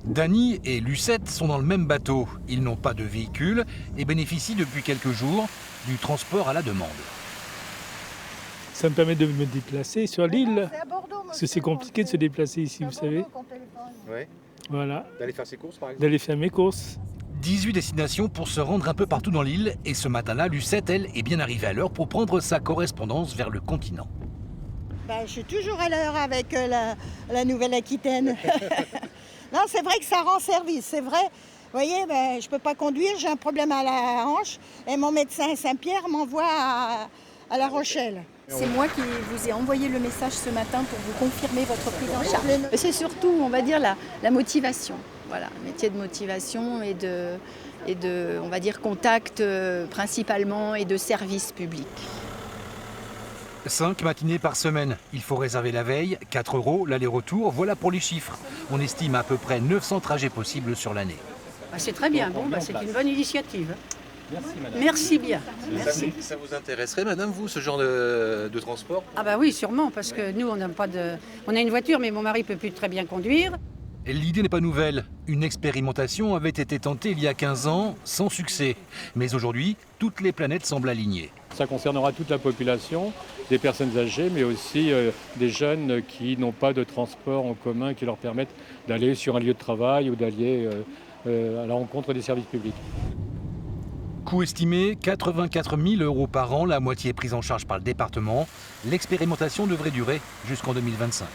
Dany et Lucette sont dans le même bateau. Ils n'ont pas de véhicule et bénéficient depuis quelques jours du transport à la demande. Ça me permet de me déplacer sur l'île, parce que c'est compliqué de se déplacer ici, vous savez. Ouais. Voilà, D'aller faire ses courses par exemple. d'aller faire mes courses. 18 destinations pour se rendre un peu partout dans l'île. Et ce matin-là, Lucette, elle, est bien arrivée à l'heure pour prendre sa correspondance vers le continent. Je suis toujours à l'heure avec la Nouvelle-Aquitaine. Non, c'est vrai que ça rend service, c'est vrai. Vous voyez, je ne peux pas conduire, j'ai un problème à la hanche. Et mon médecin à Saint-Pierre m'envoie à La Rochelle. C'est moi qui vous ai envoyé le message ce matin pour vous confirmer votre prise en charge. C'est surtout, on va dire, la motivation. Voilà, métier de motivation et de on va dire, contact principalement et de service public. 5 matinées par semaine. Il faut réserver la veille, 4 € l'aller-retour. Voilà pour les chiffres. On estime à peu près 900 trajets possibles sur l'année. C'est très bien, c'est une bonne initiative. Merci madame. Merci bien. Merci. Ça vous intéresserait madame, vous, ce genre de transport? Ah bah oui, sûrement, parce que nous, on n'a pas de... On a une voiture, mais mon mari peut plus très bien conduire. L'idée n'est pas nouvelle. Une expérimentation avait été tentée il y a 15 ans, sans succès. Mais aujourd'hui, toutes les planètes semblent alignées. Ça concernera toute la population, des personnes âgées, mais aussi des jeunes qui n'ont pas de transport en commun qui leur permettent d'aller sur un lieu de travail ou d'aller à la rencontre des services publics. Coût estimé 84 000 € par an, la moitié prise en charge par le département. L'expérimentation devrait durer jusqu'en 2025.